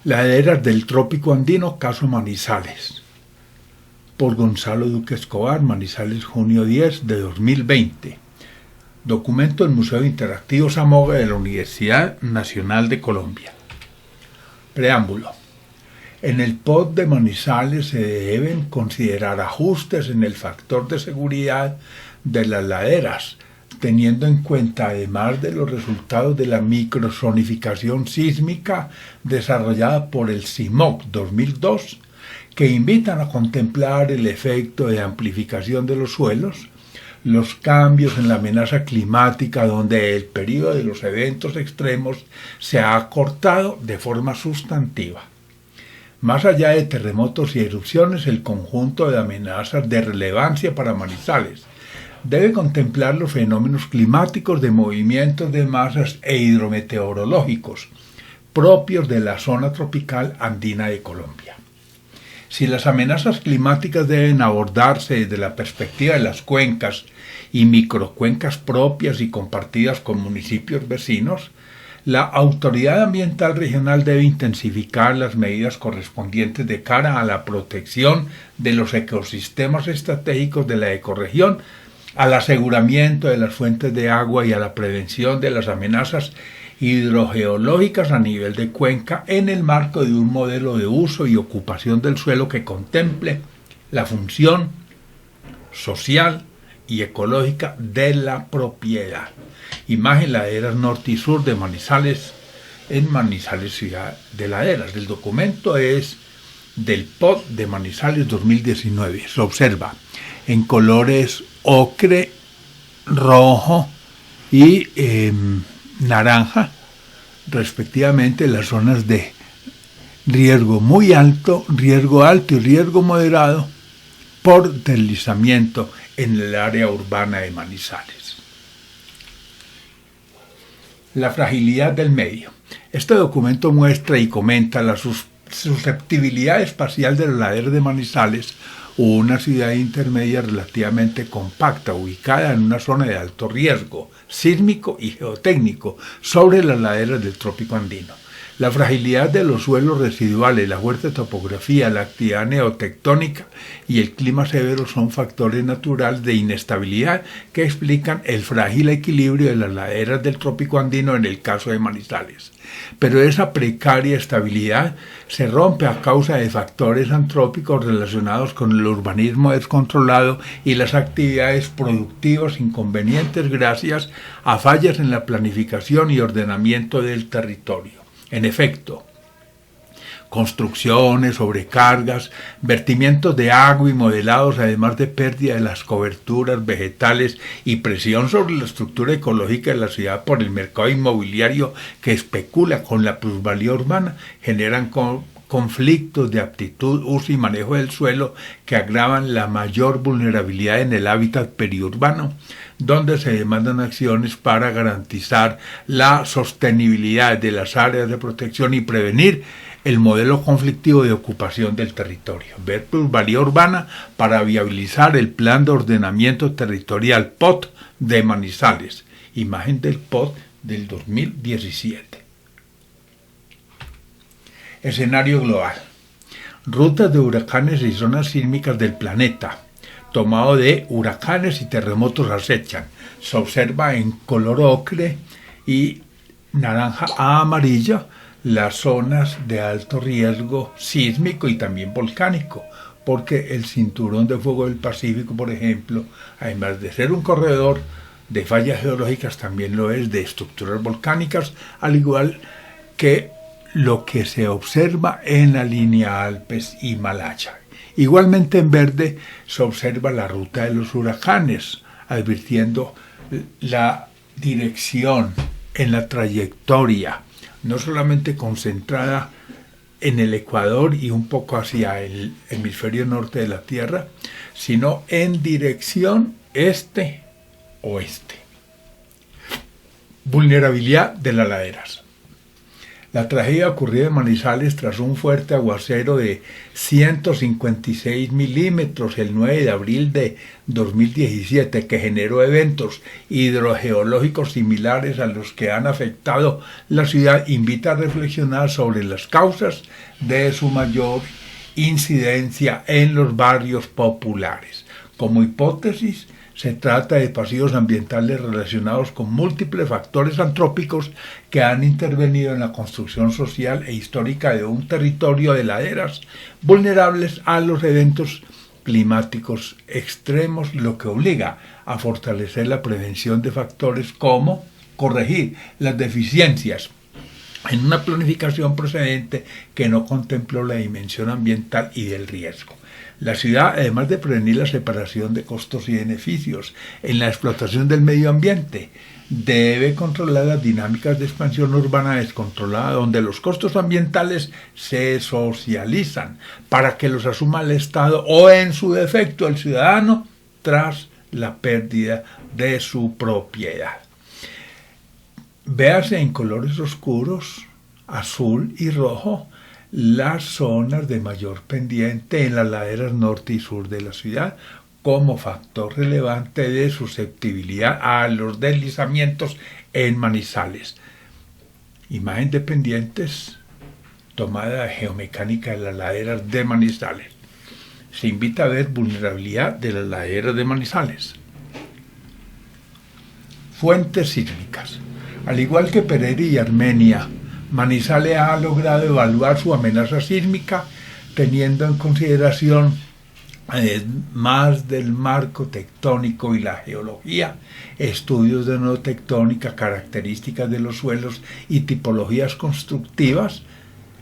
Laderas del Trópico Andino, caso Manizales. Por Gonzalo Duque Escobar, Manizales, junio 10 de 2020. Documento del Museo Interactivo Samoga de la Universidad Nacional de Colombia. Preámbulo. En el POT de Manizales se deben considerar ajustes en el factor de seguridad de las laderas, teniendo en cuenta además de los resultados de la microzonificación sísmica desarrollada por el CIMOC 2002, que invitan a contemplar el efecto de amplificación de los suelos, los cambios en la amenaza climática donde el periodo de los eventos extremos se ha acortado de forma sustantiva. Más allá de terremotos y erupciones, el conjunto de amenazas de relevancia para Manizales debe contemplar los fenómenos climáticos de movimientos de masas e hidrometeorológicos propios de la zona tropical andina de Colombia. Si las amenazas climáticas deben abordarse desde la perspectiva de las cuencas y microcuencas propias y compartidas con municipios vecinos, la Autoridad Ambiental Regional debe intensificar las medidas correspondientes de cara a la protección de los ecosistemas estratégicos de la ecorregión, al aseguramiento de las fuentes de agua y a la prevención de las amenazas hidrogeológicas a nivel de cuenca en el marco de un modelo de uso y ocupación del suelo que contemple la función social y ecológica de la propiedad. Imagen laderas norte y sur de Manizales, en Manizales, ciudad de laderas. El documento es del POT de Manizales 2019. Se observa en colores ocre, rojo y naranja, respectivamente, las zonas de riesgo muy alto, riesgo alto y riesgo moderado por deslizamiento en el área urbana de Manizales. La fragilidad del medio. Este documento muestra y comenta la susceptibilidad espacial de las laderas de Manizales, una ciudad intermedia relativamente compacta, ubicada en una zona de alto riesgo sísmico y geotécnico sobre las laderas del Trópico Andino. La fragilidad de los suelos residuales, la fuerte topografía, la actividad neotectónica y el clima severo son factores naturales de inestabilidad que explican el frágil equilibrio de las laderas del Trópico Andino en el caso de Manizales. Pero esa precaria estabilidad se rompe a causa de factores antrópicos relacionados con el urbanismo descontrolado y las actividades productivas inconvenientes gracias a fallas en la planificación y ordenamiento del territorio. En efecto, construcciones, sobrecargas, vertimientos de agua y modelados, además de pérdida de las coberturas vegetales y presión sobre la estructura ecológica de la ciudad por el mercado inmobiliario que especula con la plusvalía urbana, generan conflictos de aptitud, uso y manejo del suelo que agravan la mayor vulnerabilidad en el hábitat periurbano, donde se demandan acciones para garantizar la sostenibilidad de las áreas de protección y prevenir el modelo conflictivo de ocupación del territorio. Ver plusvalía urbana para viabilizar el plan de ordenamiento territorial POT de Manizales. Imagen del POT del 2017. Escenario global. Rutas de huracanes y zonas sísmicas del planeta. Tomado de huracanes y terremotos acechan. Se observa en color ocre y naranja a amarillo las zonas de alto riesgo sísmico y también volcánico, porque el cinturón de fuego del Pacífico, por ejemplo, además de ser un corredor de fallas geológicas, también lo es de estructuras volcánicas, al igual que lo que se observa en la línea Alpes-Himalaya. Igualmente en verde se observa la ruta de los huracanes, advirtiendo la dirección en la trayectoria, no solamente concentrada en el Ecuador y un poco hacia el hemisferio norte de la Tierra, sino en dirección este-oeste. Vulnerabilidad de las laderas. La tragedia ocurrida en Manizales tras un fuerte aguacero de 156 milímetros el 9 de abril de 2017, que generó eventos hidrogeológicos similares a los que han afectado la ciudad, invita a reflexionar sobre las causas de su mayor incidencia en los barrios populares. Como hipótesis, se trata de pasivos ambientales relacionados con múltiples factores antrópicos que han intervenido en la construcción social e histórica de un territorio de laderas vulnerables a los eventos climáticos extremos, lo que obliga a fortalecer la prevención de factores como corregir las deficiencias en una planificación procedente que no contempló la dimensión ambiental y del riesgo. La ciudad, además de prevenir la separación de costos y beneficios en la explotación del medio ambiente, debe controlar las dinámicas de expansión urbana descontrolada, donde los costos ambientales se socializan para que los asuma el Estado o, en su defecto, el ciudadano tras la pérdida de su propiedad. Véase en colores oscuros, azul y rojo, las zonas de mayor pendiente en las laderas norte y sur de la ciudad como factor relevante de susceptibilidad a los deslizamientos en Manizales. Imagen de pendientes tomada de geomecánica de las laderas de Manizales. Se invita a ver vulnerabilidad de las laderas de Manizales. Fuentes sísmicas. Al igual que Pereira y Armenia, Manizales ha logrado evaluar su amenaza sísmica teniendo en consideración, además del marco tectónico y la geología, estudios de neotectónica, características de los suelos y tipologías constructivas,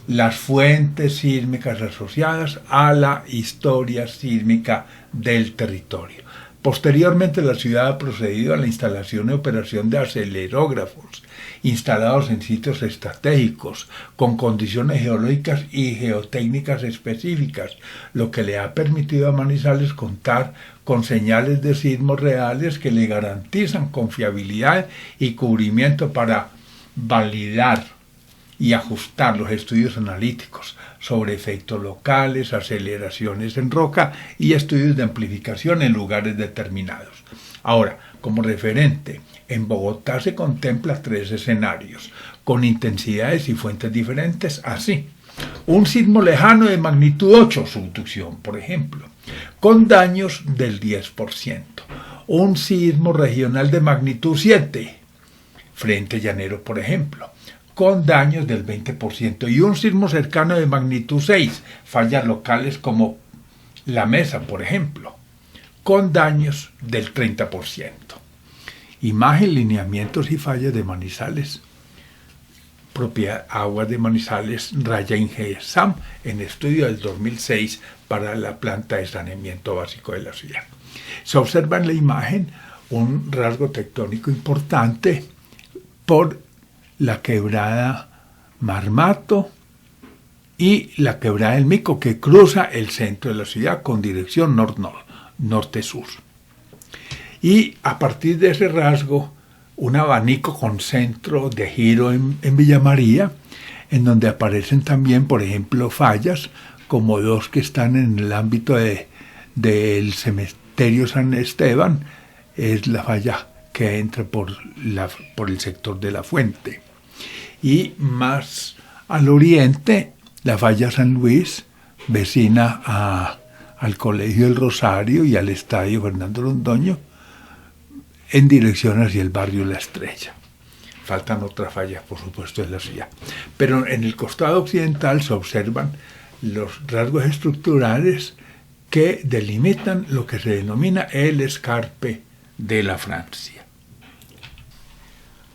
las fuentes sísmicas asociadas a la historia sísmica del territorio. Posteriormente, la ciudad ha procedido a la instalación y operación de acelerógrafos instalados en sitios estratégicos con condiciones geológicas y geotécnicas específicas, lo que le ha permitido a Manizales contar con señales de sismos reales que le garantizan confiabilidad y cubrimiento para validar y ajustar los estudios analíticos sobre efectos locales, aceleraciones en roca y estudios de amplificación en lugares determinados. Ahora, como referente, en Bogotá se contempla 3 escenarios, con intensidades y fuentes diferentes, así. Un sismo lejano de magnitud 8, subducción, por ejemplo, con daños del 10%. Un sismo regional de magnitud 7, Frente Llanero, por ejemplo, con daños del 20%. Y un sismo cercano de magnitud 6, fallas locales como La Mesa, por ejemplo, con daños del 30%. Imagen, lineamientos y fallas de Manizales. Propiedad Aguas de Manizales, raya Ingesam, en estudio del 2006 para la planta de saneamiento básico de la ciudad. Se observa en la imagen un rasgo tectónico importante por la quebrada Marmato y la quebrada del Mico, que cruza el centro de la ciudad con dirección norte-sur. Y a partir de ese rasgo, un abanico con centro de giro en Villa María, en donde aparecen también, por ejemplo, fallas, como 2 que están en el ámbito del cementerio San Esteban, es la falla que entra por el sector de la Fuente. Y más al oriente, la falla San Luis, vecina al Colegio del Rosario y al Estadio Fernando Londoño, en dirección hacia el barrio La Estrella. Faltan otras fallas, por supuesto, en la ciudad. Pero en el costado occidental se observan los rasgos estructurales que delimitan lo que se denomina el escarpe de la Francia.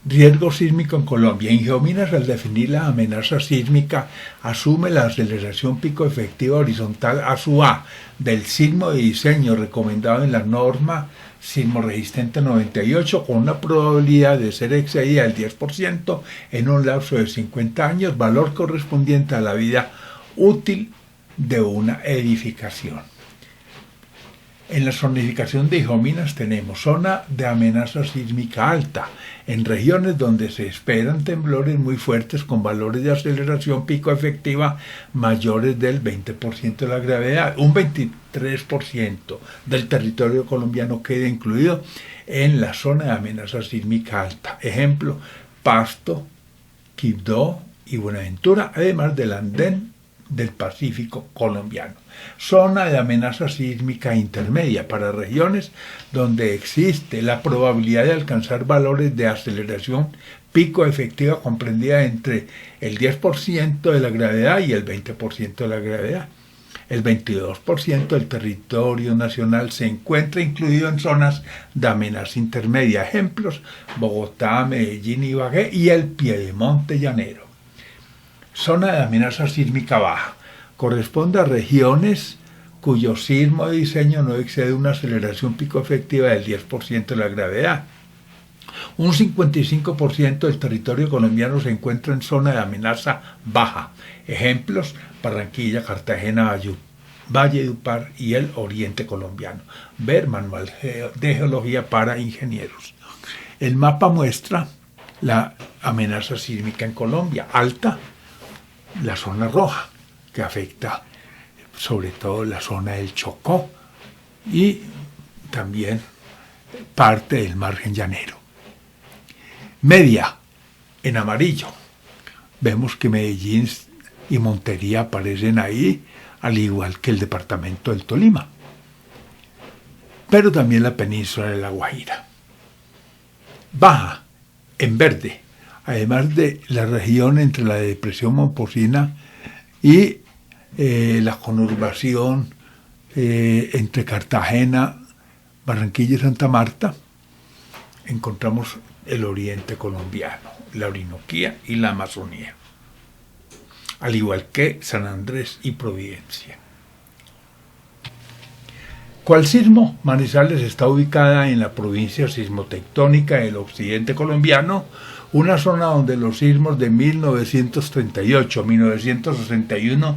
Riesgo sísmico en Colombia. En Geominas, al definir la amenaza sísmica, asume la aceleración pico efectiva horizontal A del sismo de diseño recomendado en la norma sismo resistente 98, con una probabilidad de ser excedida del 10% en un lapso de 50 años, valor correspondiente a la vida útil de una edificación. En la zonificación de ijominas tenemos zona de amenaza sísmica alta, en regiones donde se esperan temblores muy fuertes con valores de aceleración pico efectiva mayores del 20% de la gravedad. Un 23% del territorio colombiano queda incluido en la zona de amenaza sísmica alta. Ejemplo, Pasto, Quibdó y Buenaventura, además del andén del Pacífico colombiano. Zona de amenaza sísmica intermedia para regiones donde existe la probabilidad de alcanzar valores de aceleración pico efectiva comprendida entre el 10% de la gravedad y el 20% de la gravedad. El 22% del territorio nacional se encuentra incluido en zonas de amenaza intermedia. Ejemplos, Bogotá, Medellín, Ibagué y el Piedemonte llanero. Zona de amenaza sísmica baja. Corresponde a regiones cuyo sismo de diseño no excede una aceleración pico efectiva del 10% de la gravedad. Un 55% del territorio colombiano se encuentra en zona de amenaza baja. Ejemplos, Barranquilla, Cartagena, Valledupar y el oriente colombiano. Ver Manual de Geología para Ingenieros. El mapa muestra la amenaza sísmica en Colombia. Alta, la zona roja, que afecta sobre todo la zona del Chocó y también parte del margen llanero. Media, en amarillo. Vemos que Medellín y Montería aparecen ahí, al igual que el departamento del Tolima, pero también la península de La Guajira. Baja, en verde, además de la región entre la depresión Momposina y la conurbación entre Cartagena, Barranquilla y Santa Marta, encontramos el oriente colombiano, la Orinoquía y la Amazonía, al igual que San Andrés y Providencia. Cual sismo, Manizales está ubicada en la provincia sismotectónica del occidente colombiano, una zona donde los sismos de 1938, 1961,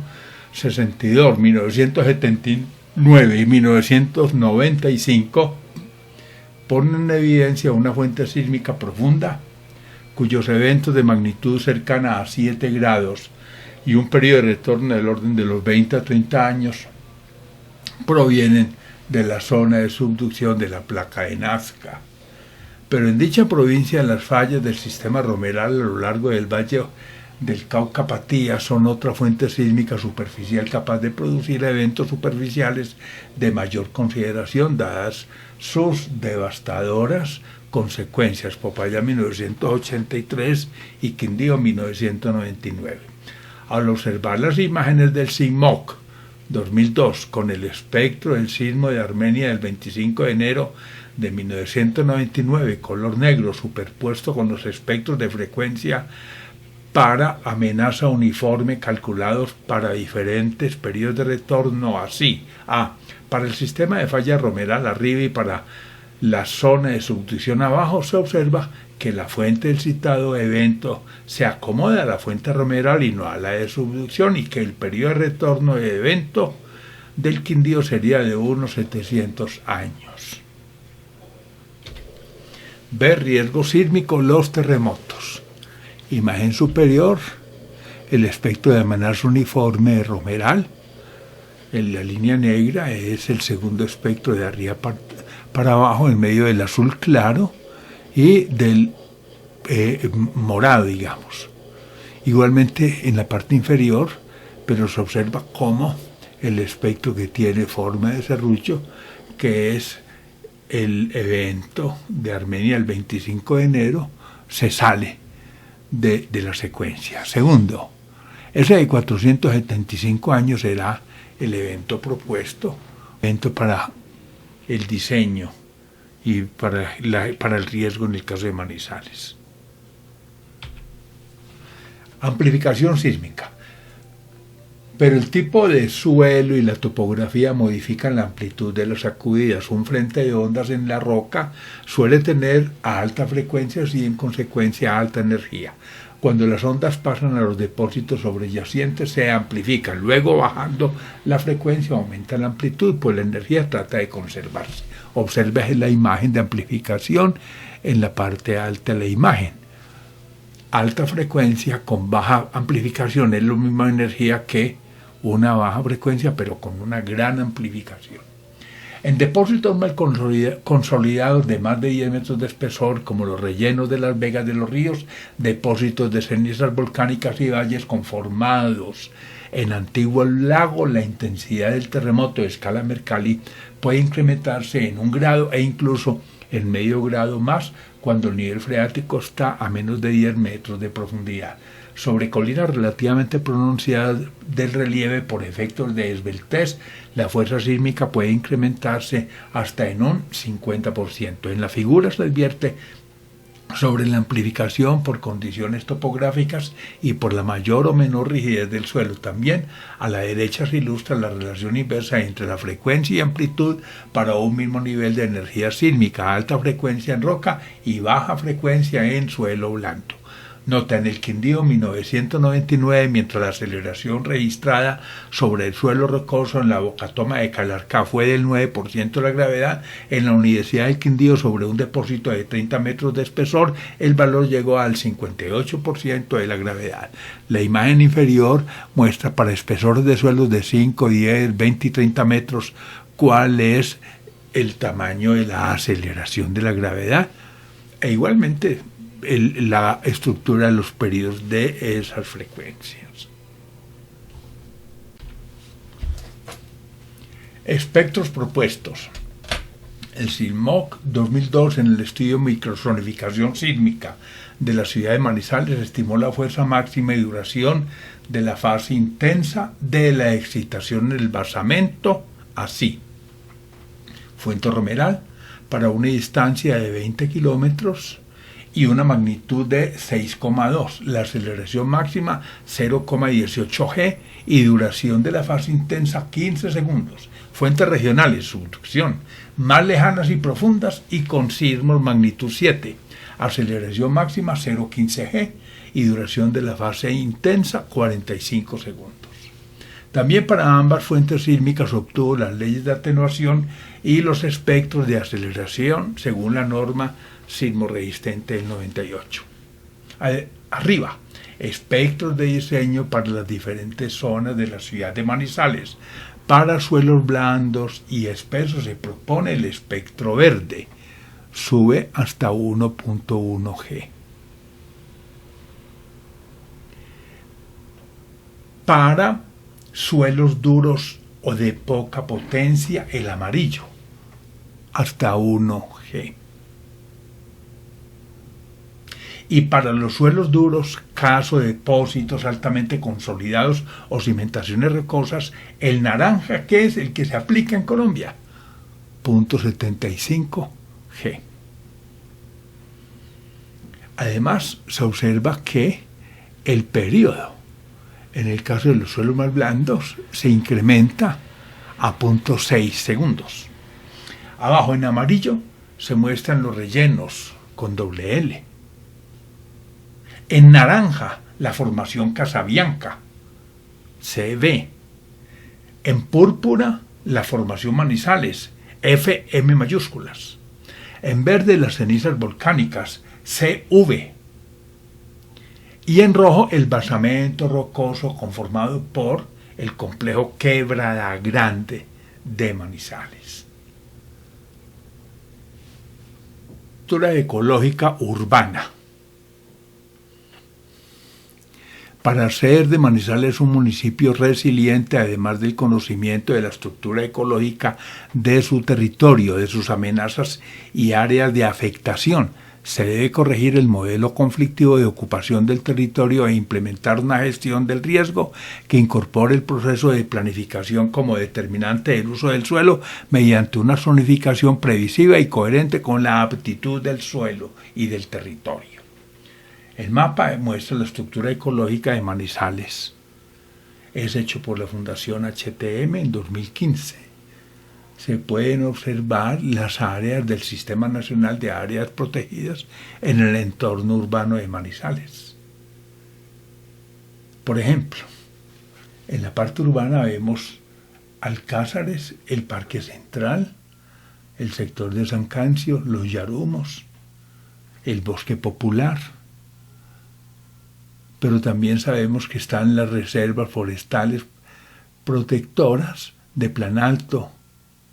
62, 1979 y 1995 ponen en evidencia una fuente sísmica profunda, cuyos eventos de magnitud cercana a 7 grados y un periodo de retorno del orden de los 20 a 30 años provienen de la zona de subducción de la placa de Nazca. Pero en dicha provincia las fallas del sistema romeral a lo largo del valle del Cauca-Patía son otra fuente sísmica superficial capaz de producir eventos superficiales de mayor consideración dadas sus devastadoras consecuencias. Popayán 1983 y Quindío 1999. Al observar las imágenes del SIGMOC 2002 con el espectro del sismo de Armenia del 25 de enero de 1999, color negro superpuesto con los espectros de frecuencia para amenaza uniforme calculados para diferentes periodos de retorno, así: para el sistema de falla romeral arriba y para la zona de subducción abajo, se observa que la fuente del citado evento se acomoda a la fuente romeral y no a la de subducción, y que el periodo de retorno de evento del Quindío sería de unos 700 años. Ver riesgo sísmico, los terremotos. Imagen superior, el espectro de amenaza uniforme de romeral. En la línea negra es el segundo espectro de arriba para abajo, en medio del azul claro y del morado, digamos. Igualmente en la parte inferior, pero se observa cómo el espectro que tiene forma de serrucho, que es el evento de Armenia el 25 de enero, se sale de la secuencia. Segundo, ese de 475 años será el evento propuesto, evento para el diseño y para el riesgo en el caso de Manizales. Amplificación sísmica. Pero el tipo de suelo y la topografía modifican la amplitud de las sacudidas. Un frente de ondas en la roca suele tener a alta frecuencia y en consecuencia alta energía. Cuando las ondas pasan a los depósitos sobreyacientes se amplifican, luego bajando la frecuencia aumenta la amplitud, pues la energía trata de conservarse. Observe la imagen de amplificación en la parte alta de la imagen. Alta frecuencia con baja amplificación es la misma energía que una baja frecuencia, pero con una gran amplificación. En depósitos mal consolidados de más de 10 metros de espesor, como los rellenos de las vegas de los ríos, depósitos de cenizas volcánicas y valles conformados en antiguos lagos, la intensidad del terremoto de escala Mercalli puede incrementarse en 1 grado e incluso en medio grado más cuando el nivel freático está a menos de 10 metros de profundidad. Sobre colinas relativamente pronunciadas del relieve por efectos de esbeltez, la fuerza sísmica puede incrementarse hasta en un 50%. En la figura se advierte sobre la amplificación por condiciones topográficas y por la mayor o menor rigidez del suelo. También a la derecha se ilustra la relación inversa entre la frecuencia y amplitud para un mismo nivel de energía sísmica, alta frecuencia en roca y baja frecuencia en suelo blando. Nota: en el Quindío 1999, mientras la aceleración registrada sobre el suelo rocoso en la Bocatoma de Calarcá fue del 9% de la gravedad, en la Universidad del Quindío, sobre un depósito de 30 metros de espesor, el valor llegó al 58% de la gravedad. La imagen inferior muestra para espesores de suelos de 5, 10, 20 y 30 metros cuál es el tamaño de la aceleración de la gravedad e igualmente la estructura de los periodos de esas frecuencias. Espectros propuestos. El SISMOC 2002, en el estudio Microzonificación sísmica de la ciudad de Manizales, estimó la fuerza máxima y duración de la fase intensa de la excitación en el basamento así. Fuente Romeral, para una distancia de 20 kilómetros y una magnitud de 6,2, la aceleración máxima 0,18 G y duración de la fase intensa 15 segundos. Fuentes regionales, subducción, más lejanas y profundas y con sismos magnitud 7, aceleración máxima 0,15 G y duración de la fase intensa 45 segundos. También para ambas fuentes sísmicas obtuvo las leyes de atenuación y los espectros de aceleración según la norma sismo resistente del 98. Arriba, espectros de diseño para las diferentes zonas de la ciudad de Manizales. Para suelos blandos y espesos se propone el espectro verde. Sube hasta 1.1 G. Para suelos duros o de poca potencia, el amarillo, hasta 1 G. Y para los suelos duros, caso de depósitos altamente consolidados o cimentaciones rocosas, el naranja, que es el que se aplica en Colombia, 0.75 G. Además, se observa que el periodo, en el caso de los suelos más blandos, se incrementa a 0.6 segundos. Abajo en amarillo se muestran los rellenos con doble L. En naranja, la formación Casabianca, CB. En púrpura, la formación Manizales, FM mayúsculas. En verde, las cenizas volcánicas, CV. Y en rojo, el basamento rocoso conformado por el complejo Quebrada Grande de Manizales. Estructura ecológica urbana. Para ser de Manizales un municipio resiliente, además del conocimiento de la estructura ecológica de su territorio, de sus amenazas y áreas de afectación, se debe corregir el modelo conflictivo de ocupación del territorio e implementar una gestión del riesgo que incorpore el proceso de planificación como determinante del uso del suelo mediante una zonificación previsiva y coherente con la aptitud del suelo y del territorio. El mapa muestra la estructura ecológica de Manizales. Es hecho por la Fundación HTM en 2015. Se pueden observar las áreas del Sistema Nacional de Áreas Protegidas en el entorno urbano de Manizales. Por ejemplo, en la parte urbana vemos Alcázares, el Parque Central, el sector de San Cancio, los Yarumos, el Bosque Popular, pero también sabemos que están las reservas forestales protectoras de Plan Alto,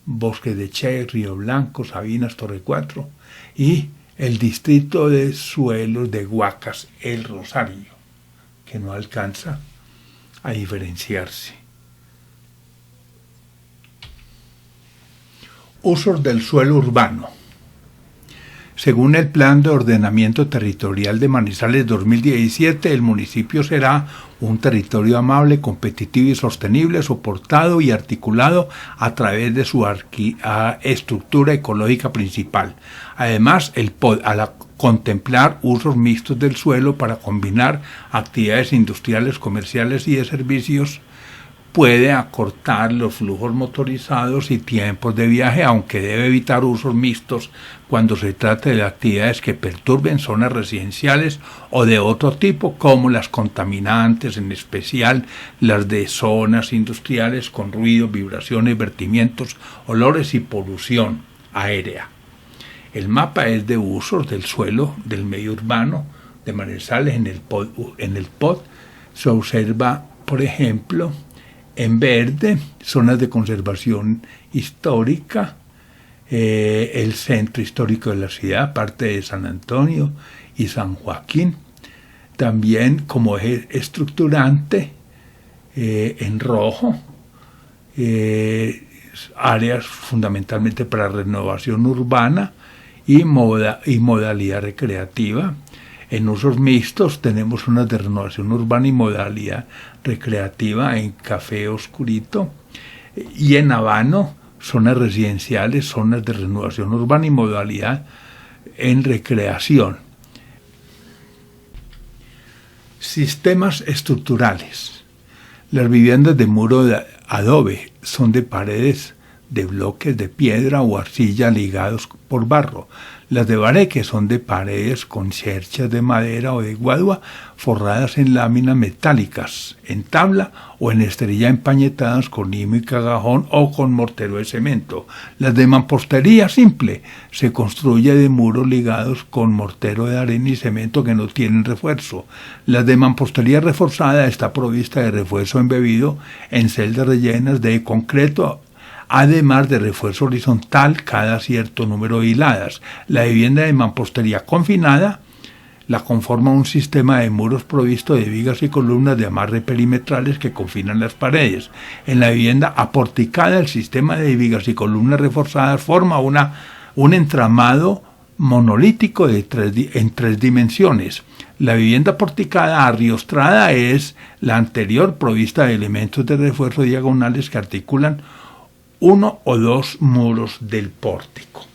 Bosque de Che, Río Blanco, Sabinas, Torre 4 y el distrito de suelos de Guacas, El Rosario, que no alcanza a diferenciarse. Usos del suelo urbano. Según el Plan de Ordenamiento Territorial de Manizales 2017, el municipio será un territorio amable, competitivo y sostenible, soportado y articulado a través de su estructura ecológica principal. Además, al contemplar usos mixtos del suelo para combinar actividades industriales, comerciales y de servicios, puede acortar los flujos motorizados y tiempos de viaje, aunque debe evitar usos mixtos cuando se trate de actividades que perturben zonas residenciales o de otro tipo, como las contaminantes, en especial las de zonas industriales con ruido, vibraciones, vertimientos, olores y polución aérea. El mapa es de usos del suelo del medio urbano de Manizales. En el POD se observa, por ejemplo, en verde, zonas de conservación histórica, el centro histórico de la ciudad, parte de San Antonio y San Joaquín. También como eje estructurante, en rojo, áreas fundamentalmente para renovación urbana y modalidad recreativa. En usos mixtos tenemos unas de renovación urbana y modalidad recreativa en café oscurito, y en habano zonas residenciales, zonas de renovación urbana y modalidad en recreación. Sistemas estructurales. Las viviendas de muro de adobe son de paredes de bloques de piedra o arcilla ligados por barro. Las de bareque son de paredes con cerchas de madera o de guadua forradas en láminas metálicas, en tabla o en esterilla empañetadas con limo y cagajón o con mortero de cemento. Las de mampostería simple se construye de muros ligados con mortero de arena y cemento que no tienen refuerzo. Las de mampostería reforzada está provista de refuerzo embebido en celdas rellenas de concreto, además de refuerzo horizontal cada cierto número de hiladas. La vivienda de mampostería confinada la conforma un sistema de muros provisto de vigas y columnas de amarre perimetrales que confinan las paredes. En la vivienda aporticada, el sistema de vigas y columnas reforzadas forma un entramado monolítico en tres dimensiones. La vivienda porticada arriostrada es la anterior, provista de elementos de refuerzo diagonales que articulan uno o dos muros del pórtico.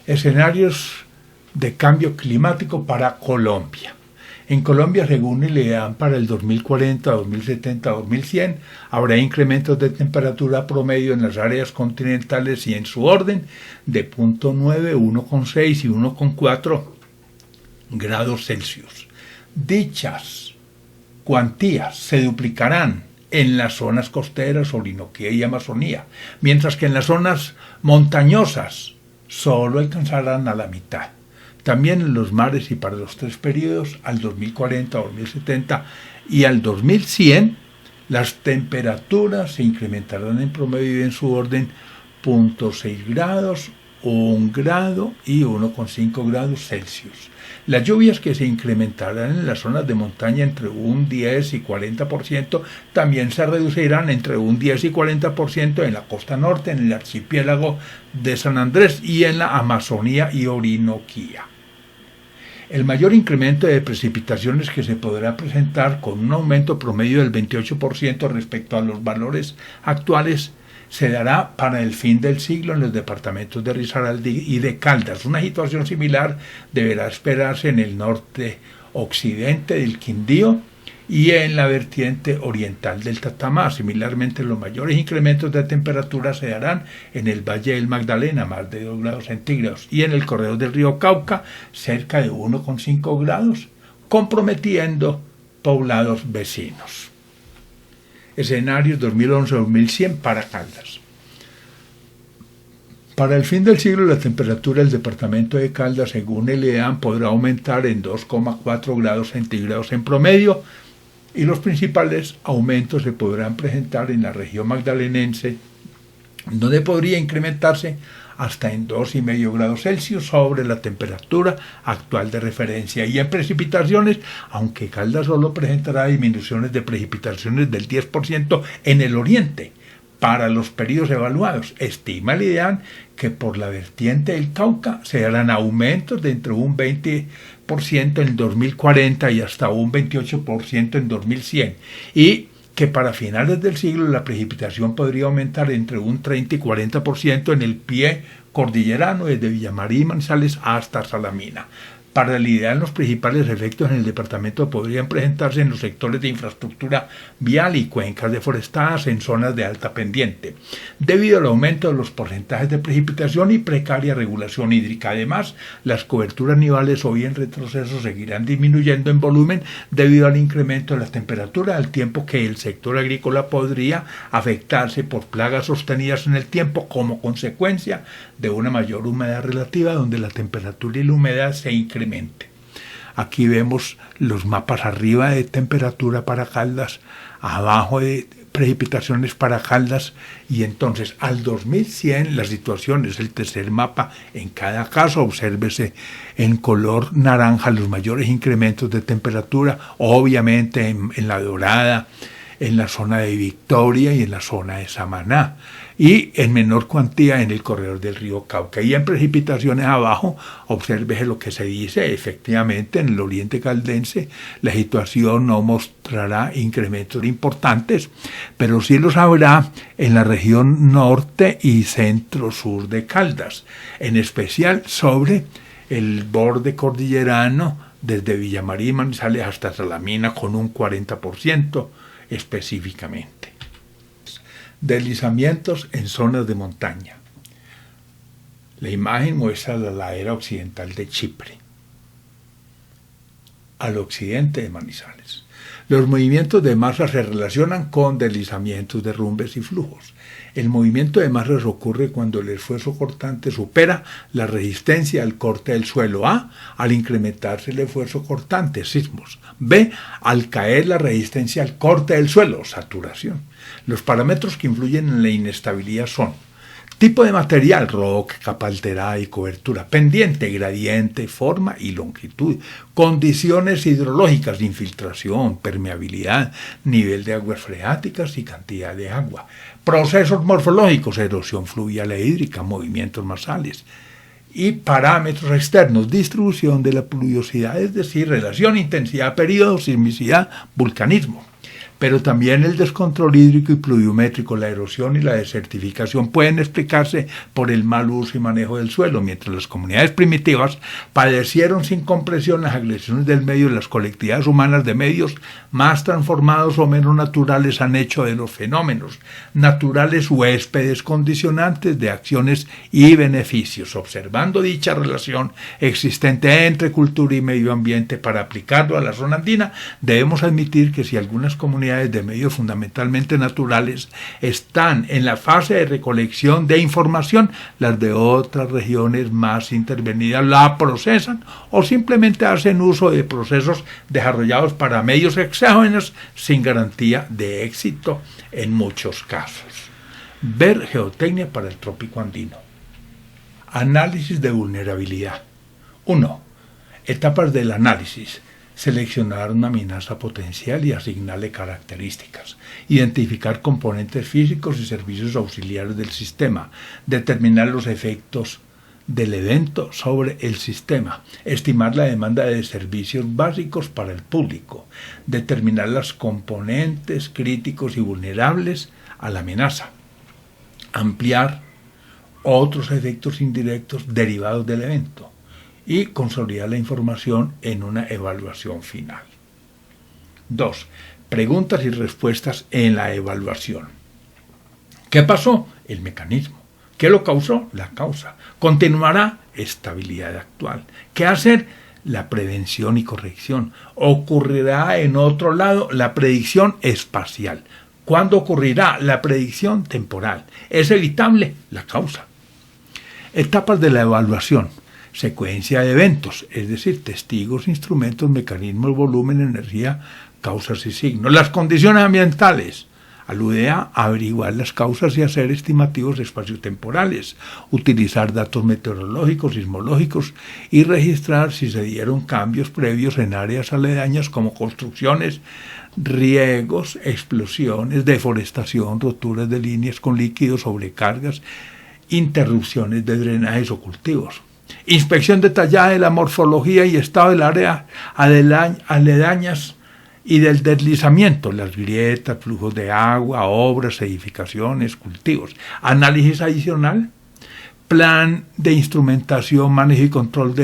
Escenarios de cambio climático para Colombia. En Colombia, según el IDEAM, para el 2040, 2070, 2100, habrá incrementos de temperatura promedio en las áreas continentales y en su orden de 0.9, 1.6 y 1.4 grados Celsius. Dichas cuantías se duplicarán en las zonas costeras, Orinoquía y Amazonía, mientras que en las zonas montañosas solo alcanzarán a la mitad. También en los mares y para los tres periodos, al 2040, 2070 y al 2100, las temperaturas se incrementarán en promedio en su orden 0.6 grados, 1 grado y 1.5 grados Celsius. Las lluvias, que se incrementarán en las zonas de montaña entre un 10 y 40%, también se reducirán entre un 10 y 40% en la costa norte, en el archipiélago de San Andrés y en la Amazonía y Orinoquía. El mayor incremento de precipitaciones que se podrá presentar, con un aumento promedio del 28% respecto a los valores actuales, se dará para el fin del siglo en los departamentos de Risaralda y de Caldas. Una situación similar deberá esperarse en el norte occidente del Quindío y en la vertiente oriental del Tatamá. Similarmente, los mayores incrementos de temperatura se darán en el Valle del Magdalena, más de 2 grados centígrados, y en el corredor del río Cauca, cerca de 1.5 grados, comprometiendo poblados vecinos. Escenarios 2011-2100 para Caldas. Para el fin del siglo, la temperatura del departamento de Caldas, según el IDEAM, podrá aumentar en 2,4 grados centígrados en promedio, y los principales aumentos se podrán presentar en la región magdalenense, donde podría incrementarse hasta en 2,5 grados Celsius sobre la temperatura actual de referencia. Y en precipitaciones, aunque Caldas solo presentará disminuciones de precipitaciones del 10% en el oriente, para los periodos evaluados, estima el IDEAM que por la vertiente del Cauca se darán aumentos de entre un 20% en 2040 y hasta un 28% en 2100, y que para finales del siglo la precipitación podría aumentar entre un 30 y 40% en el pie cordillerano desde Villamarí y Manizales hasta Salamina. Para el IDEAM, los principales efectos en el departamento podrían presentarse en los sectores de infraestructura vial y cuencas deforestadas en zonas de alta pendiente, debido al aumento de los porcentajes de precipitación y precaria regulación hídrica. Además, las coberturas nivales hoy en retroceso seguirán disminuyendo en volumen debido al incremento de la temperatura, al tiempo que el sector agrícola podría afectarse por plagas sostenidas en el tiempo como consecuencia de una mayor humedad relativa, donde la temperatura y la humedad se incrementan. Aquí vemos los mapas arriba de temperatura para Caldas, abajo de precipitaciones para Caldas, y entonces al 2100 la situación es el tercer mapa. En cada caso obsérvese en color naranja los mayores incrementos de temperatura, obviamente en La Dorada, en la zona de Victoria y en la zona de Samaná, y en menor cuantía en el corredor del río Cauca. Y en precipitaciones abajo, obsérvese lo que se dice. Efectivamente, en el oriente caldense la situación no mostrará incrementos importantes, pero sí los habrá en la región norte y centro-sur de Caldas, en especial sobre el borde cordillerano desde Villamarí y Manizales hasta Salamina, con un 40% específicamente. Deslizamientos en zonas de montaña. La imagen muestra la ladera occidental de Chipre, al occidente de Manizales. Los movimientos de masa se relacionan con deslizamientos, derrumbes y flujos. El movimiento de masas ocurre cuando el esfuerzo cortante supera la resistencia al corte del suelo. A, al incrementarse el esfuerzo cortante, sismos. B, al caer la resistencia al corte del suelo, saturación. Los parámetros que influyen en la inestabilidad son: tipo de material, roca, capa alterada y cobertura, pendiente, gradiente, forma y longitud, condiciones hidrológicas, infiltración, permeabilidad, nivel de aguas freáticas y cantidad de agua, procesos morfológicos, erosión fluvial e hídrica, movimientos masales, y parámetros externos, distribución de la pluviosidad, es decir, relación, intensidad, periodo, sismicidad, vulcanismo. Pero también el descontrol hídrico y pluviométrico, la erosión y la desertificación pueden explicarse por el mal uso y manejo del suelo. Mientras las comunidades primitivas padecieron sin compresión las agresiones del medio, las colectividades humanas de medios más transformados o menos naturales han hecho de los fenómenos naturales huéspedes condicionantes de acciones y beneficios. Observando dicha relación existente entre cultura y medio ambiente para aplicarlo a la zona andina, debemos admitir que si algunas comunidades de medios fundamentalmente naturales están en la fase de recolección de información, las de otras regiones más intervenidas la procesan o simplemente hacen uso de procesos desarrollados para medios exógenos sin garantía de éxito en muchos casos. Ver geotecnia para el trópico andino. Análisis de vulnerabilidad. 1. Etapas del análisis. Seleccionar una amenaza potencial y asignarle características. Identificar componentes físicos y servicios auxiliares del sistema. Determinar los efectos del evento sobre el sistema. Estimar la demanda de servicios básicos para el público. Determinar los componentes críticos y vulnerables a la amenaza. Ampliar otros efectos indirectos derivados del evento. Y consolidar la información en una evaluación final. 2. Preguntas y respuestas en la evaluación. ¿Qué pasó? El mecanismo. ¿Qué lo causó? La causa. ¿Continuará? Estabilidad actual. ¿Qué hacer? la prevención y corrección. Ocurrirá en otro lado la predicción espacial. ¿Cuándo ocurrirá la predicción temporal? ¿Es evitable? La causa. Etapas de la evaluación. Secuencia de eventos, es decir, testigos, instrumentos, mecanismos, volumen, energía, causas y signos. Las condiciones ambientales. Alude a averiguar las causas y hacer estimativos espaciotemporales, utilizar datos meteorológicos, sismológicos y registrar si se dieron cambios previos en áreas aledañas como construcciones, riegos, explosiones, deforestación, roturas de líneas con líquidos, sobrecargas, interrupciones de drenajes o cultivos. Inspección detallada de la morfología y estado del área aledañas y del deslizamiento, las grietas, flujos de agua, obras, edificaciones, cultivos. Análisis adicional, plan de instrumentación, manejo y control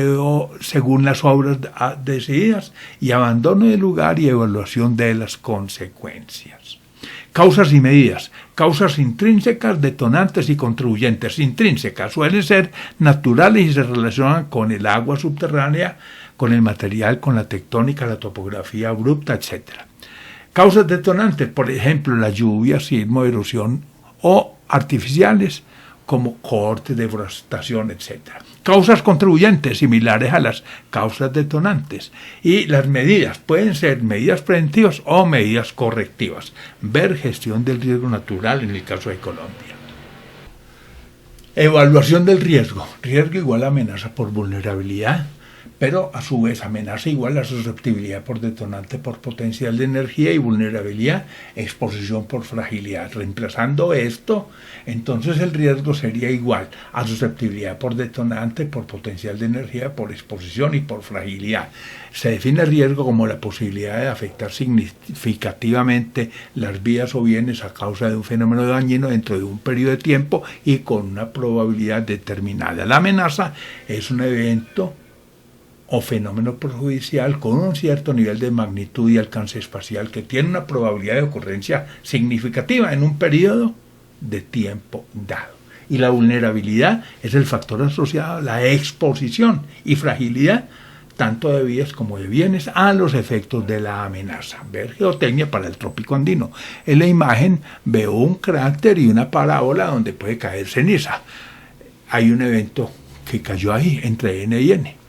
según las obras decididas y abandono del lugar y evaluación de las consecuencias. Causas y medidas. Causas intrínsecas, detonantes y contribuyentes. Intrínsecas suelen ser naturales y se relacionan con el agua subterránea, con el material, con la tectónica, la topografía abrupta, etc. Causas detonantes, por ejemplo, la lluvia, sismo, erosión o artificiales como cortes, deforestación, etc. Causas contribuyentes, similares a las causas detonantes. Y las medidas pueden ser medidas preventivas o medidas correctivas. Ver gestión del riesgo natural en el caso de Colombia. Evaluación del riesgo. Riesgo igual a amenaza por vulnerabilidad, pero a su vez amenaza igual a susceptibilidad por detonante por potencial de energía y vulnerabilidad, exposición por fragilidad. Reemplazando esto, entonces el riesgo sería igual a susceptibilidad por detonante, por potencial de energía, por exposición y por fragilidad. Se define el riesgo como la posibilidad de afectar significativamente las vías o bienes a causa de un fenómeno dañino dentro de un periodo de tiempo y con una probabilidad determinada. La amenaza es un evento o fenómeno perjudicial con un cierto nivel de magnitud y alcance espacial que tiene una probabilidad de ocurrencia significativa en un periodo de tiempo dado. Y la vulnerabilidad es el factor asociado a la exposición y fragilidad tanto de vías como de bienes a los efectos de la amenaza. Ver geotecnia para el trópico andino. En la imagen veo un cráter y una parábola donde puede caer ceniza. Hay un evento que cayó ahí entre N y N.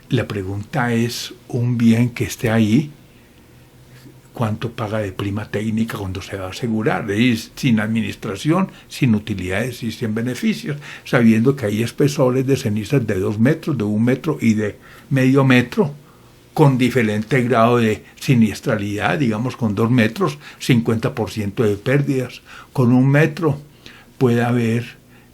La pregunta es, un bien que esté ahí, ¿cuánto paga de prima técnica cuando se va a asegurar? Es sin administración, sin utilidades y sin beneficios, sabiendo que hay espesores de cenizas de 2 metros, de 1 metro y de medio metro, con diferente grado de siniestralidad, digamos con 2 metros, 50% de pérdidas, con 1 metro puede haber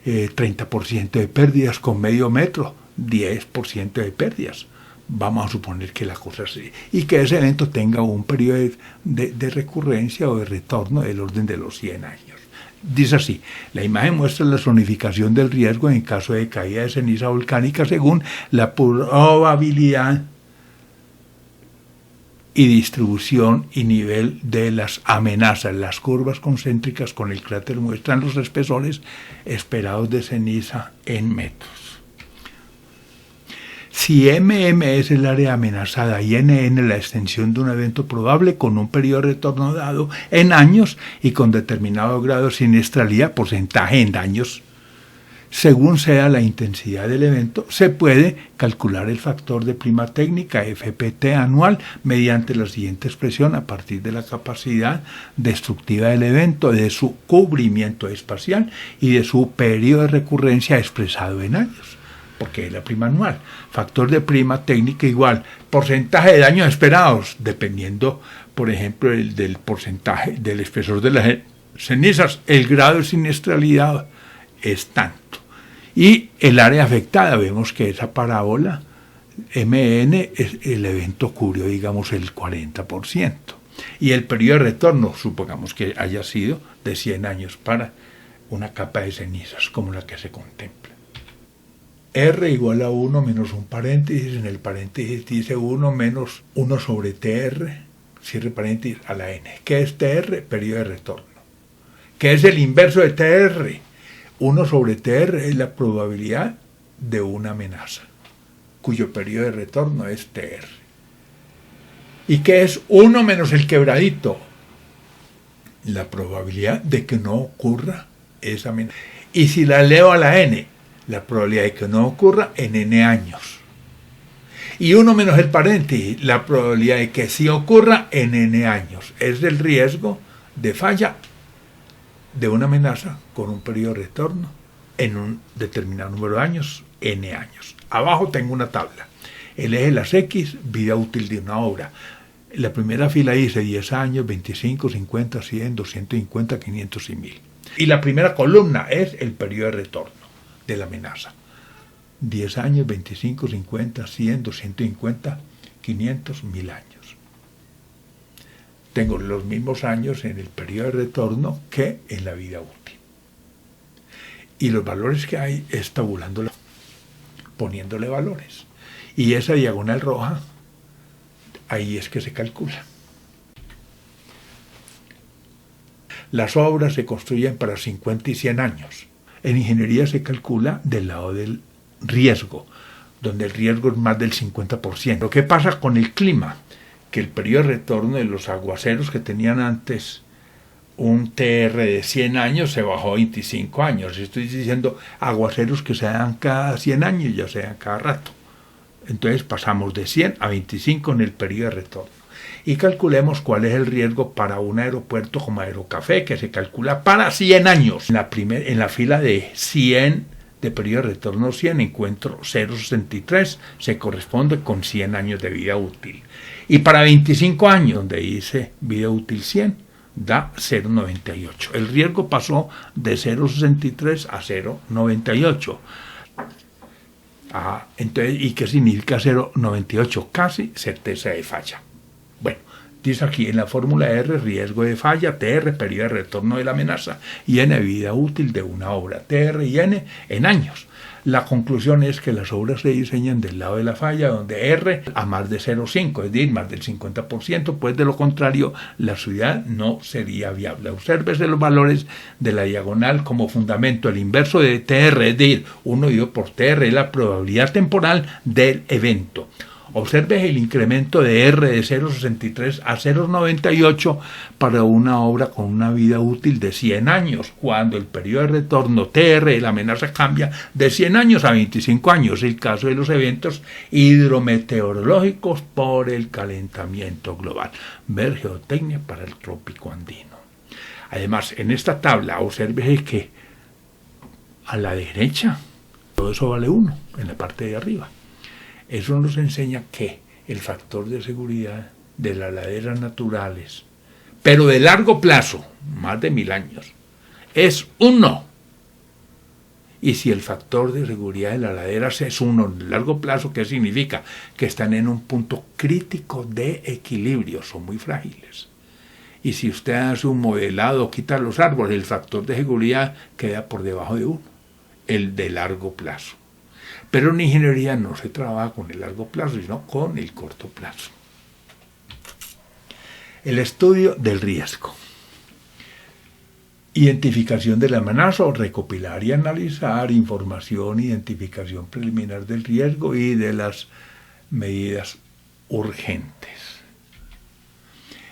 30% de pérdidas, con medio metro 10% de pérdidas. Vamos a suponer que la cosa es así. Y que ese evento tenga un periodo de recurrencia o de retorno del orden de los 100 años. Dice así, la imagen muestra la zonificación del riesgo en caso de caída de ceniza volcánica según la probabilidad y distribución y nivel de las amenazas. Las curvas concéntricas con el cráter muestran los espesores esperados de ceniza en metros. Si MM es el área amenazada y NN la extensión de un evento probable con un periodo de retorno dado en años y con determinado grado de siniestralidad, porcentaje en daños, según sea la intensidad del evento, se puede calcular el factor de prima técnica FPT anual mediante la siguiente expresión a partir de la capacidad destructiva del evento, de su cubrimiento espacial y de su periodo de recurrencia expresado en años, porque es la prima anual. Factor de prima técnica igual porcentaje de daños esperados, dependiendo, por ejemplo, del porcentaje del espesor de las cenizas, el grado de siniestralidad es tanto. Y el área afectada, vemos que esa parábola MN, el evento cubrió, digamos, el 40%. Y el periodo de retorno, supongamos que haya sido de 100 años para una capa de cenizas como la que se contempla. R igual a 1 menos un paréntesis, en el paréntesis dice 1 menos 1 sobre TR, cierre paréntesis, a la N. ¿Qué es TR? Periodo de retorno. ¿Qué es el inverso de TR? 1 sobre TR es la probabilidad de una amenaza. cuyo periodo de retorno es TR. ¿Y qué es 1 menos el quebradito? La probabilidad de que no ocurra esa amenaza. Y si la elevo a la n, la probabilidad de que no ocurra en n años. Y 1 menos el paréntesis, la probabilidad de que sí ocurra en n años. Es el riesgo de falla de una amenaza con un periodo de retorno en un determinado número de años, n años. Abajo tengo una tabla. El eje de las X, vida útil de una obra. La primera fila dice 10 años, 25, 50, 100, 250, 500 y 1000. Y la primera columna es el periodo de retorno de la amenaza. 10 años, 25, 50, 100, 250, 500, 1000 años. Tengo los mismos años en el periodo de retorno que en la vida útil. Y los valores que hay es tabulándolo, poniéndole valores. Y esa diagonal roja, ahí es que se calcula. Las obras se construyen para 50 y 100 años. En ingeniería se calcula del lado del riesgo, donde el riesgo es más del 50%. ¿Qué pasa con el clima? Que el periodo de retorno de los aguaceros que tenían antes un TR de 100 años se bajó a 25 años. Estoy diciendo aguaceros que se dan cada 100 años, ya se dan cada rato. Entonces pasamos de 100 a 25 en el periodo de retorno. Y calculemos cuál es el riesgo para un aeropuerto como Aerocafé, que se calcula para 100 años. En la fila de 100, de periodo de retorno 100, encuentro 0,63, se corresponde con 100 años de vida útil. Y para 25 años, donde dice vida útil 100, da 0,98. El riesgo pasó de 0,63 a 0,98. Entonces, ¿y qué significa 0,98? Casi certeza de falla. Bueno, dice aquí en la fórmula R, riesgo de falla, TR, periodo de retorno de la amenaza, y N, vida útil de una obra, TR y N en años. La conclusión es que las obras se diseñan del lado de la falla, donde R a más de 0,5, es decir, más del 50%, pues de lo contrario, la ciudad no sería viable. Obsérvese los valores de la diagonal como fundamento. El inverso de TR, es decir, 1 dividido por TR, es la probabilidad temporal del evento. Observe el incremento de R de 0,63 a 0,98 para una obra con una vida útil de 100 años, cuando el periodo de retorno TR de la amenaza cambia de 100 años a 25 años, el caso de los eventos hidrometeorológicos por el calentamiento global. Ver geotecnia para el trópico andino. Además, en esta tabla, observe que a la derecha todo eso vale 1 en la parte de arriba. Eso nos enseña que el factor de seguridad de las laderas naturales, pero de largo plazo, más de 1000 años, es 1. Y si el factor de seguridad de las laderas es 1 en largo plazo, ¿qué significa? Que están en un punto crítico de equilibrio, son muy frágiles. Y si usted hace un modelado, quita los árboles, el factor de seguridad queda por debajo de 1, el de largo plazo. Pero en ingeniería no se trabaja con el largo plazo, sino con el corto plazo. El estudio del riesgo. Identificación de la amenaza, recopilar y analizar información, identificación preliminar del riesgo y de las medidas urgentes.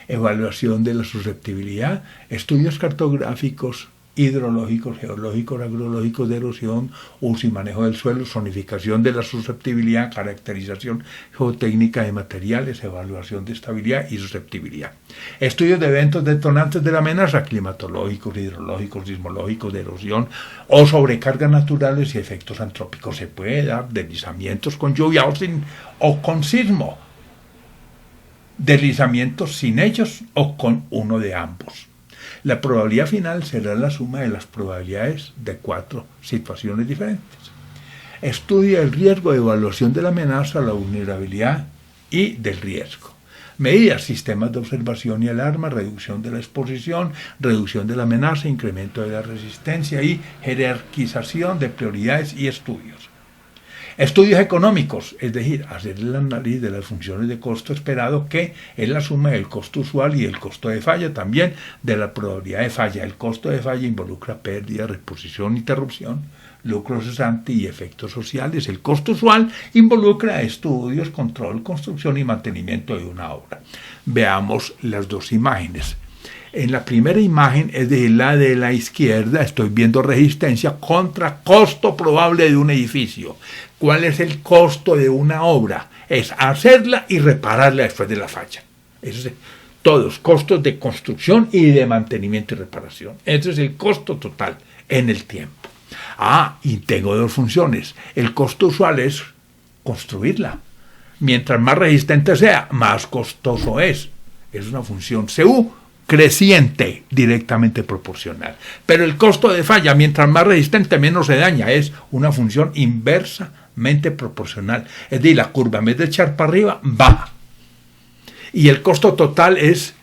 Evaluación de la susceptibilidad, estudios cartográficos, hidrológicos, geológicos, agrológicos, de erosión, uso y manejo del suelo, zonificación de la susceptibilidad, caracterización geotécnica de materiales, evaluación de estabilidad y susceptibilidad. Estudios de eventos detonantes de la amenaza, climatológicos, hidrológicos, sismológicos, de erosión o sobrecargas naturales y efectos antrópicos. Se puede dar deslizamientos con lluvia o con sismo, deslizamientos sin ellos o con uno de ambos. La probabilidad final será la suma de las probabilidades de 4 situaciones diferentes. Estudia el riesgo de evaluación de la amenaza, la vulnerabilidad y del riesgo. Medidas, sistemas de observación y alarma, reducción de la exposición, reducción de la amenaza, incremento de la resistencia y jerarquización de prioridades y estudios. Estudios económicos, es decir, hacer el análisis de las funciones de costo esperado, que es la suma del costo usual y el costo de falla, también de la probabilidad de falla. El costo de falla involucra pérdida, reposición, interrupción, lucro cesante y efectos sociales. El costo usual involucra estudios, control, construcción y mantenimiento de una obra. Veamos las dos imágenes. En la primera imagen, es decir, la de la izquierda, estoy viendo resistencia contra costo probable de un edificio. ¿Cuál es el costo de una obra? Es hacerla y repararla después de la falla. Eso es, todos, costos de construcción y de mantenimiento y reparación. Ese es el costo total en el tiempo. Y tengo dos funciones. El costo usual es construirla. Mientras más resistente sea, más costoso es. Es una función CU creciente, directamente proporcional. Pero el costo de falla, mientras más resistente, menos se daña. Es una función inversamente proporcional. Es decir, la curva, en vez de echar para arriba, baja. Y el costo total es